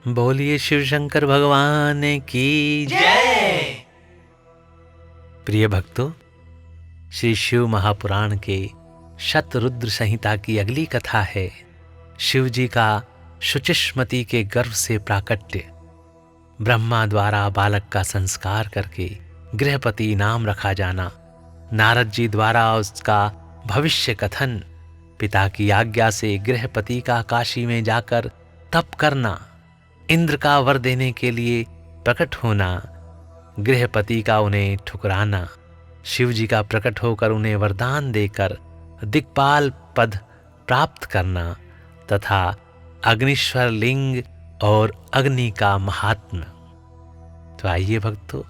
बोलिए शिव शंकर भगवान की जय। प्रिय भक्तों, श्री शिव महापुराण के शतरुद्र संहिता की अगली कथा है शिव जी का शुचिष्मति के गर्भ से प्राकट्य। ब्रह्मा द्वारा बालक का संस्कार करके गृहपति नाम रखा जाना, नारद जी द्वारा उसका भविष्य कथन, पिता की आज्ञा से गृहपति का काशी में जाकर तप करना, इंद्र का वर देने के लिए प्रकट होना, गृहपति का उन्हें ठुकराना, शिव जी का प्रकट होकर उन्हें वरदान देकर दिक्पाल पद प्राप्त करना तथा अग्निश्वर लिंग और अग्नि का महात्म्य। तो आइए भक्तों,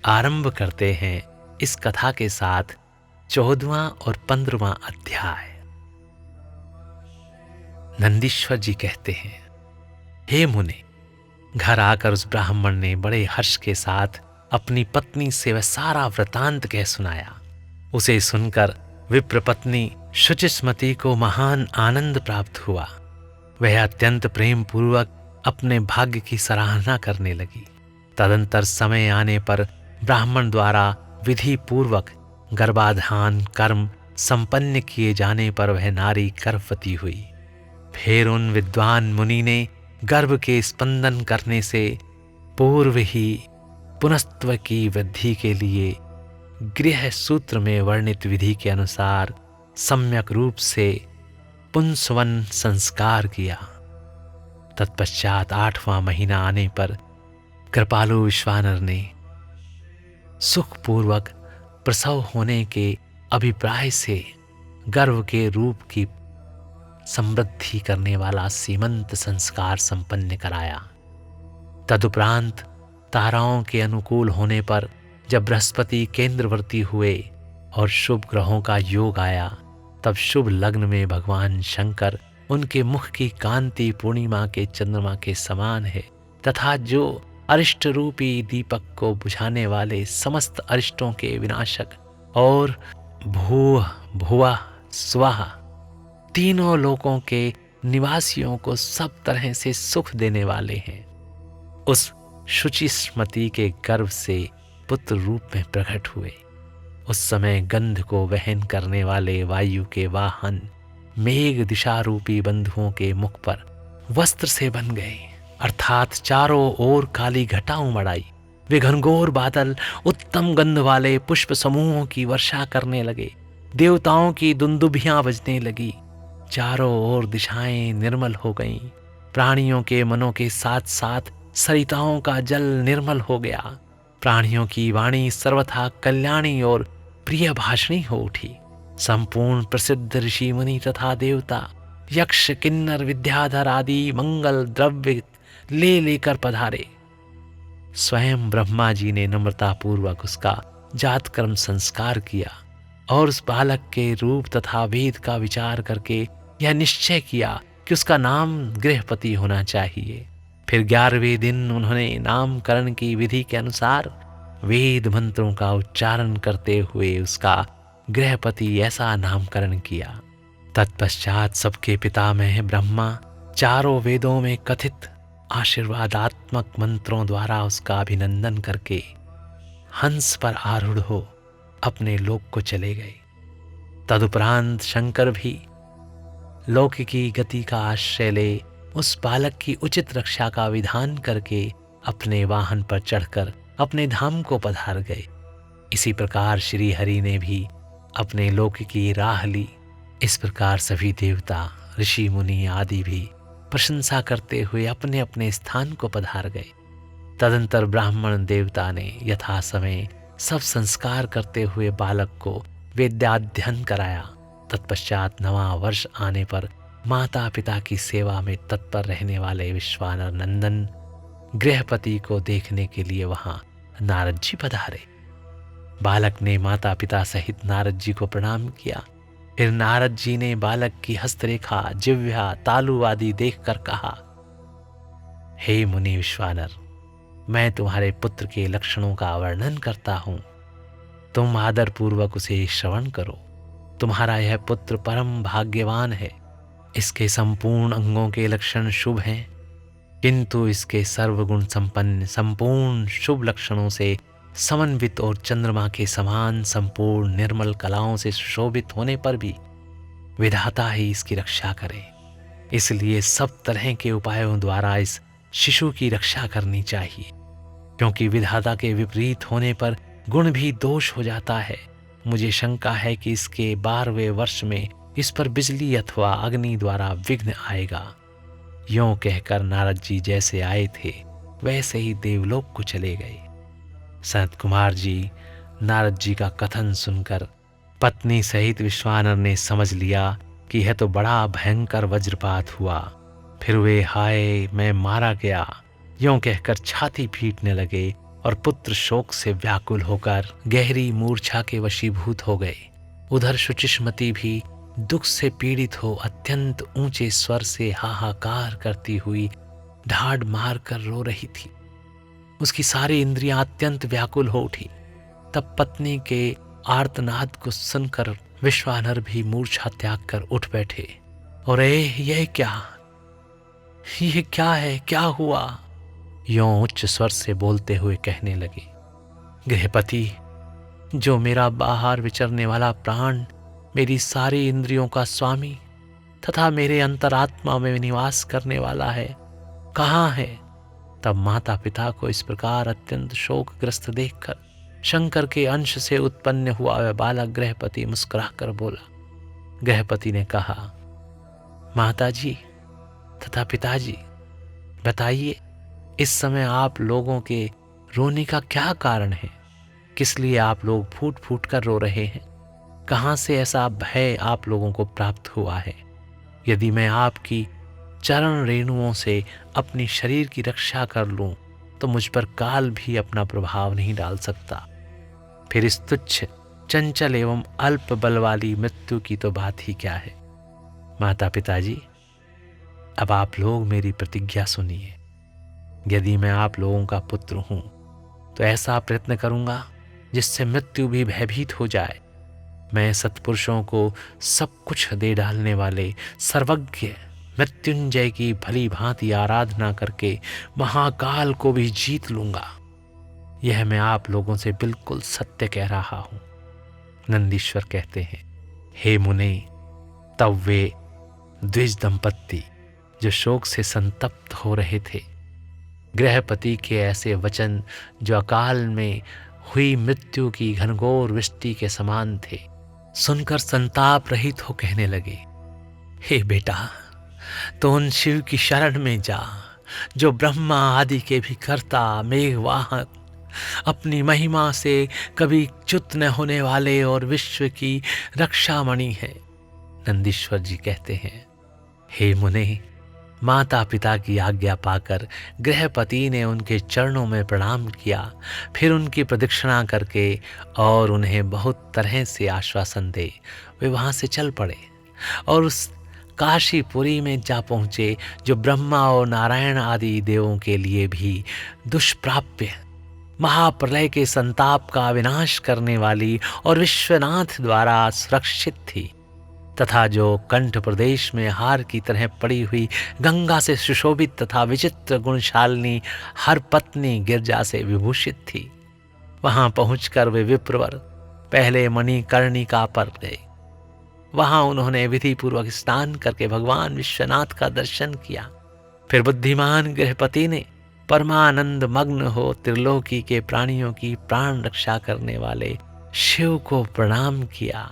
आरंभ करते हैं इस कथा के साथ 14वां और 15वां अध्याय। नंदीश्वर जी कहते हैं, हे मुने, घर आकर उस ब्राह्मण ने बड़े हर्ष के साथ अपनी पत्नी से वह सारा वृतांत कह सुनाया। उसे सुनकर विप्र पत्नी शुचिस्मति को महान आनंद प्राप्त हुआ। वह अत्यंत प्रेम पूर्वक अपने भाग्य की सराहना करने लगी। तदंतर समय आने पर ब्राह्मण द्वारा विधि पूर्वक गर्भाधान कर्म संपन्न किए जाने पर वह नारी गर्भवती हुई। फिर उन विद्वान मुनि ने गर्भ के स्पंदन करने से पूर्व ही पुनस्त्व की वृद्धि के लिए गृह सूत्र में वर्णित विधि के अनुसार सम्यक रूप से पुंसवन संस्कार किया। तत्पश्चात 8वां महीना आने पर कृपालु विश्वानर ने सुखपूर्वक प्रसव होने के अभिप्राय से गर्भ के रूप की समृद्धि करने वाला सीमंत संस्कार संपन्न कराया। तदुपरांत ताराओं के अनुकूल होने पर जब बृहस्पति केंद्रवर्ती हुए और शुभ ग्रहों का योग आया, तब शुभ लग्न में भगवान शंकर उनके मुख की कांति पूर्णिमा के चंद्रमा के समान है तथा जो अरिष्ट रूपी दीपक को बुझाने वाले समस्त अरिष्टों के विनाशक और भूः भुवः स्वः तीनों लोकों के निवासियों को सब तरह से सुख देने वाले हैं, उस शुचिस्मति के गर्भ से पुत्र रूप में प्रकट हुए। उस समय गंध को वहन करने वाले वायु के वाहन मेघ दिशा रूपी बंधुओं के मुख पर वस्त्र से बन गए, अर्थात चारों ओर काली घटा उमड़ आई। वे घनघोर बादल उत्तम गंध वाले पुष्प समूहों की वर्षा करने लगे। देवताओं की दुंदुभियां बजने लगी। चारों ओर दिशाएं निर्मल हो गईं। प्राणियों के मनों के साथ साथ सरिताओं का जल निर्मल हो गया। प्राणियों की वाणी सर्वथा कल्याणी और प्रिय भाषणी हो उठी। संपूर्ण प्रसिद्ध ऋषि मुनि तथा देवता, यक्ष किन्नर विद्याधर आदि मंगल द्रव्य ले लेकर पधारे। स्वयं ब्रह्मा जी ने नम्रता पूर्वक उसका जातकर्म संस्कार किया और उस बालक के रूप तथा वेद का विचार करके यह निश्चय किया कि उसका नाम गृहपति होना चाहिए। फिर 11वें दिन उन्होंने नामकरण की विधि के अनुसार वेद मंत्रों का उच्चारण करते हुए उसका गृहपति ऐसा नामकरण किया। तत्पश्चात सबके पितामह ब्रह्मा चारों वेदों में कथित आशीर्वादात्मक मंत्रों द्वारा उसका अभिनंदन करके हंस पर आरूढ़ हो अपने लोक को चले गए। तदुपरांत शंकर भी लोक की गति का आश्रय ले उस बालक की उचित रक्षा का विधान करके अपने वाहन पर चढ़कर अपने धाम को पधार गए। इसी प्रकार श्री हरि ने भी अपने लोक की राह ली। इस प्रकार सभी देवता, ऋषि मुनि आदि भी प्रशंसा करते हुए अपने अपने स्थान को पधार गए। तदंतर ब्राह्मण देवता ने यथा समय सब संस्कार करते हुए बालक को वेदाध्ययन कराया। तत्पश्चात 9वां वर्ष आने पर माता पिता की सेवा में तत्पर रहने वाले विश्वानर नंदन गृहपति को देखने के लिए वहां नारद जी पधारे। बालक ने माता पिता सहित नारद जी को प्रणाम किया। फिर नारद जी ने बालक की हस्तरेखा, जिह्वा, तालु आदि देखकर कहा, हे मुनि विश्वानर, मैं तुम्हारे पुत्र के लक्षणों का वर्णन करता हूं। तुम आदर पूर्वक उसे श्रवण करो। तुम्हारा यह पुत्र परम भाग्यवान है। इसके संपूर्ण अंगों के लक्षण शुभ हैं। किंतु इसके सर्वगुण संपन्न संपूर्ण शुभ लक्षणों से समन्वित और चंद्रमा के समान संपूर्ण निर्मल कलाओं से सुशोभित होने पर भी विधाता ही इसकी रक्षा करे। इसलिए सब तरह के उपायों द्वारा इस शिशु की रक्षा करनी चाहिए, क्योंकि विधाता के विपरीत होने पर गुण भी दोष हो जाता है। मुझे शंका है कि इसके 12वें वर्ष में इस पर बिजली अथवा अग्नि द्वारा विघ्न आएगा। यों कहकर नारद जी जैसे आए थे वैसे ही देवलोक को चले गए। सनत कुमार जी नारद जी का कथन सुनकर पत्नी सहित विश्वानर ने समझ लिया कि यह तो बड़ा भयंकर वज्रपात हुआ। फिर वे हाय मैं मारा गया यों कहकर छाती पीटने लगे और पुत्र शोक से व्याकुल होकर गहरी मूर्छा के वशीभूत हो गए। उधर शुचिष्मति भी दुख से पीड़ित हो अत्यंत ऊंचे स्वर से हाहाकार करती हुई ढाढ़ मार कर रो रही थी। उसकी सारी इंद्रियां अत्यंत व्याकुल हो उठी। तब पत्नी के आर्तनाद को सुनकर विश्वानर भी मूर्छा त्याग कर उठ बैठे और ये क्या है, क्या हुआ, यों उच्च स्वर से बोलते हुए कहने लगे। गृहपति, जो मेरा बाहर विचरने वाला प्राण, मेरी सारी इंद्रियों का स्वामी तथा मेरे अंतरात्मा में निवास करने वाला है, कहाँ है? तब माता पिता को इस प्रकार अत्यंत शोकग्रस्त देखकर शंकर के अंश से उत्पन्न हुआ वह बालक गृहपति मुस्कुराकर बोला। गृहपति ने कहा, माताजी तथा पिताजी, बताइए इस समय आप लोगों के रोने का क्या कारण है? किस लिए आप लोग फूट फूट कर रो रहे हैं? कहाँ से ऐसा भय आप लोगों को प्राप्त हुआ है? यदि मैं आपकी चरण रेणुओं से अपनी शरीर की रक्षा कर लूं तो मुझ पर काल भी अपना प्रभाव नहीं डाल सकता। फिर इस तुच्छ, चंचल एवं अल्प बल वाली मृत्यु की तो बात ही क्या है। माता पिताजी, अब आप लोग मेरी प्रतिज्ञा सुनिए। यदि मैं आप लोगों का पुत्र हूं तो ऐसा प्रयत्न करूंगा जिससे मृत्यु भी भयभीत हो जाए। मैं सत्पुरुषों को सब कुछ दे डालने वाले सर्वज्ञ मृत्युंजय की भली भांति आराधना करके महाकाल को भी जीत लूंगा। यह मैं आप लोगों से बिल्कुल सत्य कह रहा हूं। नंदीश्वर कहते हैं, हे मुने, तब वे द्विज दंपत्ति जो शोक से संतप्त हो रहे थे, गृहपति के ऐसे वचन जो अकाल में हुई मृत्यु की घनघोर वृष्टि के समान थे, सुनकर संताप रहित हो कहने लगे, हे बेटा, तो उन शिव की शरण में जा जो ब्रह्मा आदि के भी कर्ता, मेघवाहक, अपनी महिमा से कभी च्युत न होने वाले और विश्व की रक्षामणि है। नंदीश्वर जी कहते हैं, हे मुने, माता पिता की आज्ञा पाकर गृहपति ने उनके चरणों में प्रणाम किया। फिर उनकी प्रदक्षिणा करके और उन्हें बहुत तरह से आश्वासन दे वे वहाँ से चल पड़े और उस काशीपुरी में जा पहुँचे जो ब्रह्मा और नारायण आदि देवों के लिए भी दुष्प्राप्य, महाप्रलय के संताप का विनाश करने वाली और विश्वनाथ द्वारा सुरक्षित थी, तथा जो कंठ प्रदेश में हार की तरह पड़ी हुई गंगा से सुशोभित तथा विचित्र गुणशालिनी हर पत्नी गिरजा से विभूषित थी। वहां पहुंचकर वे विप्रवर पहले मणिकर्णिका पर गए। वहां उन्होंने विधि पूर्वक स्नान करके भगवान विश्वनाथ का दर्शन किया। फिर बुद्धिमान गृहपति ने परमानंद मग्न हो त्रिलोकी के प्राणियों की प्राण रक्षा करने वाले शिव को प्रणाम किया।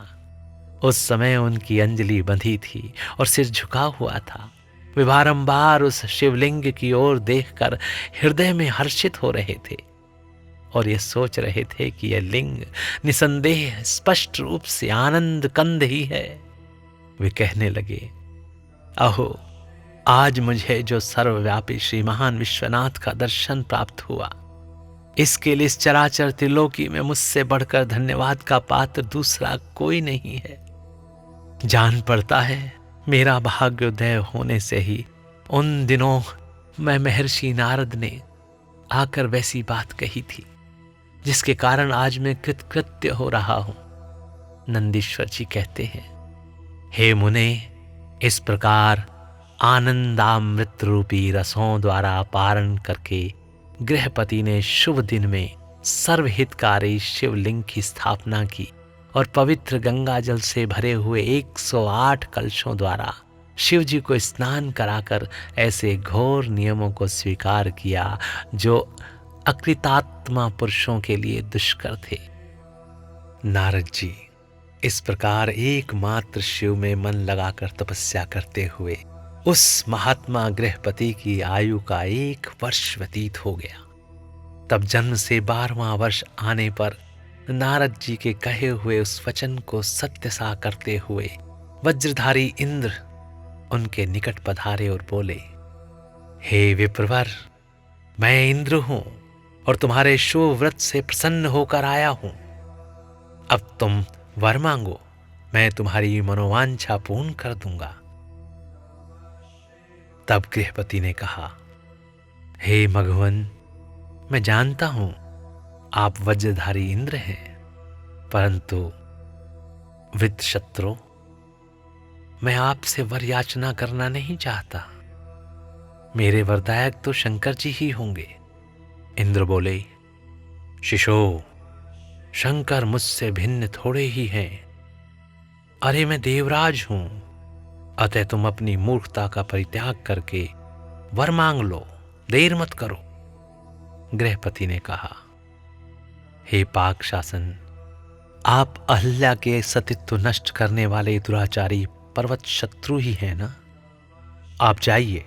उस समय उनकी अंजलि बंधी थी और सिर झुका हुआ था। वे बारंबार उस शिवलिंग की ओर देखकर हृदय में हर्षित हो रहे थे और ये सोच रहे थे कि यह लिंग निसंदेह स्पष्ट रूप से आनंद कंद ही है। वे कहने लगे, अहो, आज मुझे जो सर्वव्यापी श्री महान विश्वनाथ का दर्शन प्राप्त हुआ, इसके लिए इस चराचर त्रिलोकी में मुझसे बढ़कर धन्यवाद का पात्र दूसरा कोई नहीं है। जान पड़ता है मेरा भाग्योदय होने से ही उन दिनों मैं महर्षि नारद ने आकर वैसी बात कही थी जिसके कारण आज मैं कृतकृत्य हो रहा हूं। नंदीश्वर जी कहते हैं, हे मुने, इस प्रकार आनंदामृत रूपी रसों द्वारा पारण करके गृहपति ने शुभ दिन में सर्वहितकारी शिवलिंग की स्थापना की और पवित्र गंगा जल से भरे हुए 108 कलशों द्वारा शिव जी को स्नान कराकर ऐसे घोर नियमों को स्वीकार किया जो अकृतात्मा पुरुषों के लिए दुष्कर थे। नारद जी इस प्रकार एकमात्र शिव में मन लगाकर तपस्या करते हुए उस महात्मा गृहपति की आयु का 1 वर्ष व्यतीत हो गया। तब जन्म से 12वां वर्ष आने पर नारद जी के कहे हुए उस वचन को सत्य सा करते हुए वज्रधारी इंद्र उनके निकट पधारे और बोले, हे विप्रवर, मैं इंद्र हूं और तुम्हारे शुभ व्रत से प्रसन्न होकर आया हूं। अब तुम वर मांगो, मैं तुम्हारी मनोवांछा पूर्ण कर दूंगा। तब गृहपति ने कहा, हे मघवन, मैं जानता हूं आप वज्रधारी इंद्र हैं, परंतु वृत्रशत्रु, मैं आपसे वर याचना करना नहीं चाहता। मेरे वरदायक तो शंकर जी ही होंगे। इंद्र बोले, शिशो, शंकर मुझसे भिन्न थोड़े ही हैं। अरे मैं देवराज हूं, अतः तुम अपनी मूर्खता का परित्याग करके वर मांग लो, देर मत करो। गृहपति ने कहा, हे पाक शासन, आप अहल्या के सतीत्व नष्ट करने वाले दुराचारी पर्वत शत्रु ही हैं ना? आप जाइए,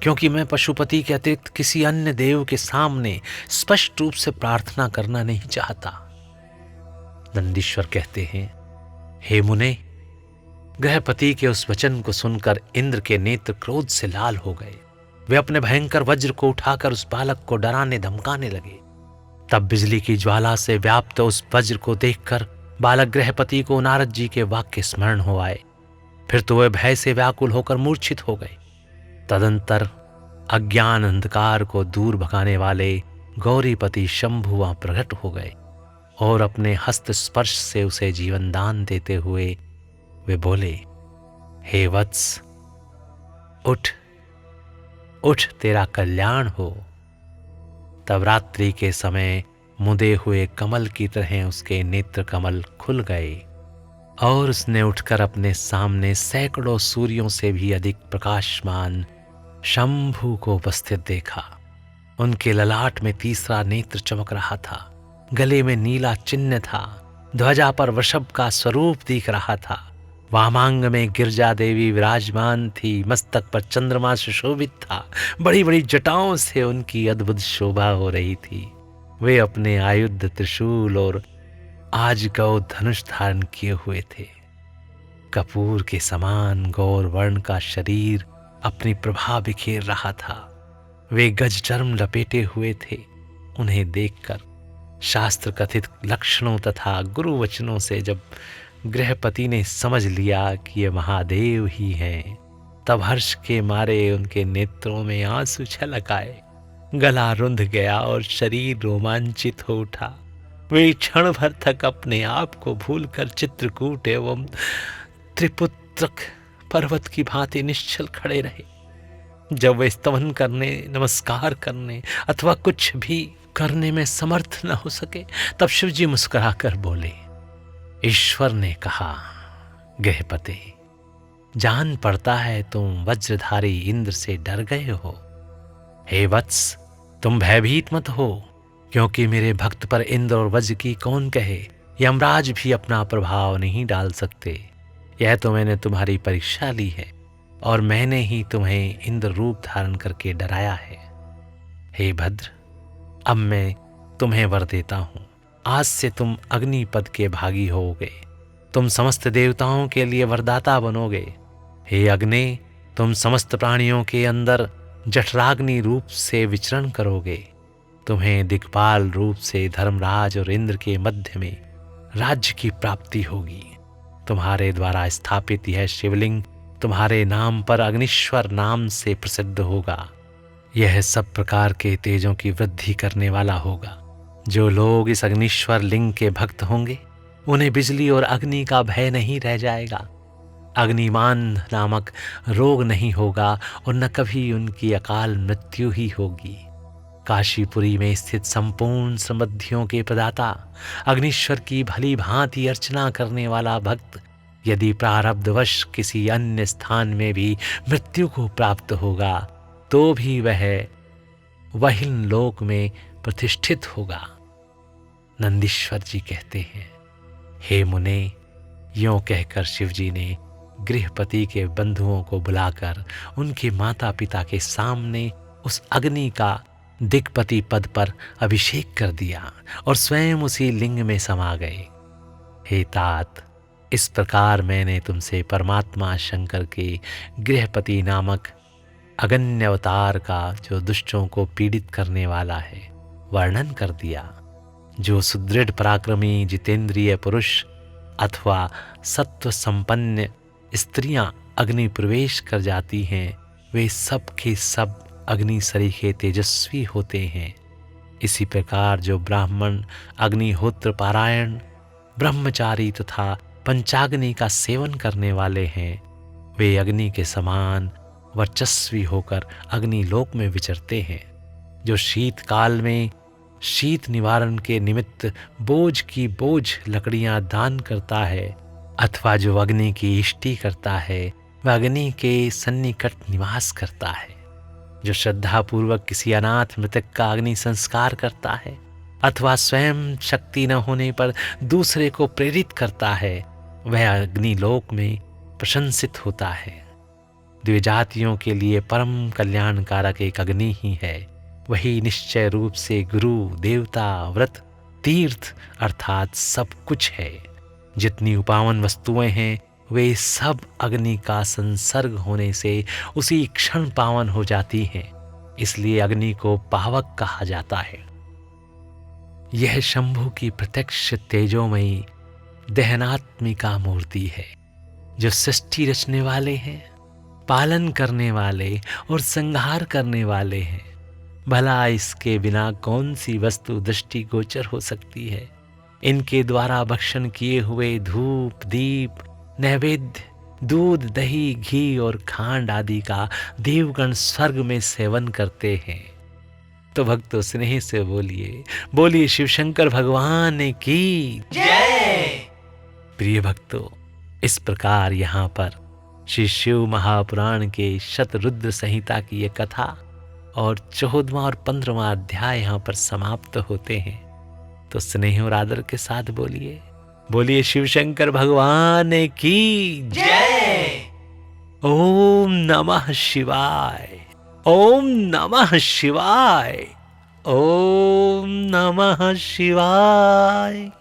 क्योंकि मैं पशुपति के अतिरिक्त किसी अन्य देव के सामने स्पष्ट रूप से प्रार्थना करना नहीं चाहता। नंदीश्वर कहते हैं, हे मुने, गृहपति के उस वचन को सुनकर इंद्र के नेत्र क्रोध से लाल हो गए। वे अपने भयंकर वज्र को उठाकर उस बालक को डराने धमकाने लगे। तब बिजली की ज्वाला से व्याप्त उस वज्र को देखकर बालक गृहपति को नारद जी के वाक्य स्मरण हो आए। फिर तो वे भय से व्याकुल होकर मूर्छित हो गए। तदंतर अज्ञान अंधकार को दूर भगाने वाले गौरीपति शंभु वहां प्रकट हो गए और अपने हस्त स्पर्श से उसे जीवन दान देते हुए वे बोले, हे वत्स, उठ उठ, तेरा कल्याण हो। तब रात्रि के समय मुदे हुए कमल की तरह उसके नेत्र कमल खुल गए और उसने उठकर अपने सामने सैकड़ों सूर्यों से भी अधिक प्रकाशमान शंभु को उपस्थित देखा। उनके ललाट में तीसरा नेत्र चमक रहा था, गले में नीला चिन्ह था, ध्वजा पर वृषभ का स्वरूप दिख रहा था, वामांग में गिरजा देवी विराजमान थी, मस्तक पर चंद्रमा सुशोभित था, बड़ी बड़ी जटाओं से उनकी अद्भुत शोभा हो रही थी। वे अपने आयुध त्रिशूल और आज गौ धनुष धारण किए हुए थे। कपूर के समान गौर वर्ण का शरीर अपनी प्रभा बिखेर रहा था। वे गज चर्म लपेटे हुए थे। उन्हें देखकर शास्त्र कथित लक्षणों तथा गुरु वचनों से जब गृहपति ने समझ लिया कि ये महादेव ही हैं, तब हर्ष के मारे उनके नेत्रों में आंसू छलक आए, गला रुंध गया और शरीर रोमांचित हो उठा। वे क्षण भर तक अपने आप को भूलकर चित्रकूट एवं त्रिपुत्रक पर्वत की भांति निश्चल खड़े रहे। जब वे स्तवन करने, नमस्कार करने अथवा कुछ भी करने में समर्थ न हो सके, तब शिवजी मुस्कुराकर बोले, ईश्वर ने कहा, गृहपति, जान पड़ता है तुम वज्रधारी इंद्र से डर गए हो। हे वत्स, तुम भयभीत मत हो, क्योंकि मेरे भक्त पर इंद्र और वज्र की कौन कहे, यमराज भी अपना प्रभाव नहीं डाल सकते। यह तो मैंने तुम्हारी परीक्षा ली है और मैंने ही तुम्हें इंद्र रूप धारण करके डराया है। हे भद्र, अब मैं तुम्हें वर देता हूं। आज से तुम अग्निपद के भागी होगे। तुम समस्त देवताओं के लिए वरदाता बनोगे। हे अग्नि, तुम समस्त प्राणियों के अंदर जठराग्नि रूप से विचरण करोगे। तुम्हें दिक्पाल रूप से धर्मराज और इंद्र के मध्य में राज्य की प्राप्ति होगी। तुम्हारे द्वारा स्थापित यह शिवलिंग तुम्हारे नाम पर अग्निश्वर नाम से प्रसिद्ध होगा। यह सब प्रकार के तेजों की वृद्धि करने वाला होगा। जो लोग इस अग्निश्वर लिंग के भक्त होंगे, उन्हें बिजली और अग्नि का भय नहीं रह जाएगा। अग्निमान नामक रोग नहीं होगा और न कभी उनकी अकाल मृत्यु ही होगी। काशीपुरी में स्थित संपूर्ण समृद्धियों के प्रदाता अग्निश्वर की भली भांति अर्चना करने वाला भक्त यदि प्रारब्धवश किसी अन्य स्थान में भी मृत्यु को प्राप्त होगा तो भी वह वहिन लोक में प्रतिष्ठित होगा। नंदीश्वर जी कहते हैं, हे मुने, यों कहकर शिवजी ने गृहपति के बंधुओं को बुलाकर उनके माता पिता के सामने उस अग्नि का दिक्पति पद पर अभिषेक कर दिया और स्वयं उसी लिंग में समा गए। हे तात, इस प्रकार मैंने तुमसे परमात्मा शंकर के गृहपति नामक अगण्य अवतार का, जो दुष्टों को पीड़ित करने वाला है, वर्णन कर दिया। जो सुदृढ़ पराक्रमी जितेंद्रिय पुरुष अथवा सत्व संपन्न स्त्रियां अग्नि प्रवेश कर जाती हैं, वे सब के सब अग्नि सरीखे तेजस्वी होते हैं। इसी प्रकार जो ब्राह्मण अग्निहोत्र पारायण, ब्रह्मचारी तथा पंचाग्नि का सेवन करने वाले हैं, वे अग्नि के समान वर्चस्वी होकर अग्निलोक में विचरते हैं। जो शीतकाल में शीत निवारण के निमित्त बोझ की बोझ लकड़ियां दान करता है अथवा जो अग्नि की इष्टि करता है, वह अग्नि के सन्निकट निवास करता है। जो श्रद्धापूर्वक किसी अनाथ मृतक का अग्नि संस्कार करता है अथवा स्वयं शक्ति न होने पर दूसरे को प्रेरित करता है, वह अग्निलोक में प्रशंसित होता है। द्विजातियों के लिए परम कल्याणकारक एक अग्नि ही है। वही निश्चय रूप से गुरु, देवता, व्रत, तीर्थ अर्थात सब कुछ है। जितनी उपावन वस्तुएं हैं वे सब अग्नि का संसर्ग होने से उसी क्षण पावन हो जाती हैं। इसलिए अग्नि को पावक कहा जाता है। यह शंभु की प्रत्यक्ष तेजोमयी दहनात्मिका मूर्ति है। जो सृष्टि रचने वाले हैं, पालन करने वाले और संहार करने वाले हैं। भला इसके बिना कौन सी वस्तु दृष्टि गोचर हो सकती है। इनके द्वारा भक्षण किए हुए धूप, दीप, नैवेद्य, दूध, दही, घी और खांड आदि का देवगण स्वर्ग में सेवन करते हैं। तो भक्तों स्नेह से बोलिए, बोलिए शिवशंकर भगवान की जय। प्रिय भक्तों, इस प्रकार यहाँ पर श्री शिव महापुराण के शतरुद्र संहिता की ये कथा और 14वां और 15वां अध्याय यहाँ पर समाप्त होते हैं। तो स्नेह और आदर के साथ बोलिए, बोलिए शिवशंकर भगवान की जय। ओम नमः शिवाय, ओम नमः शिवाय, ओम नमः शिवाय।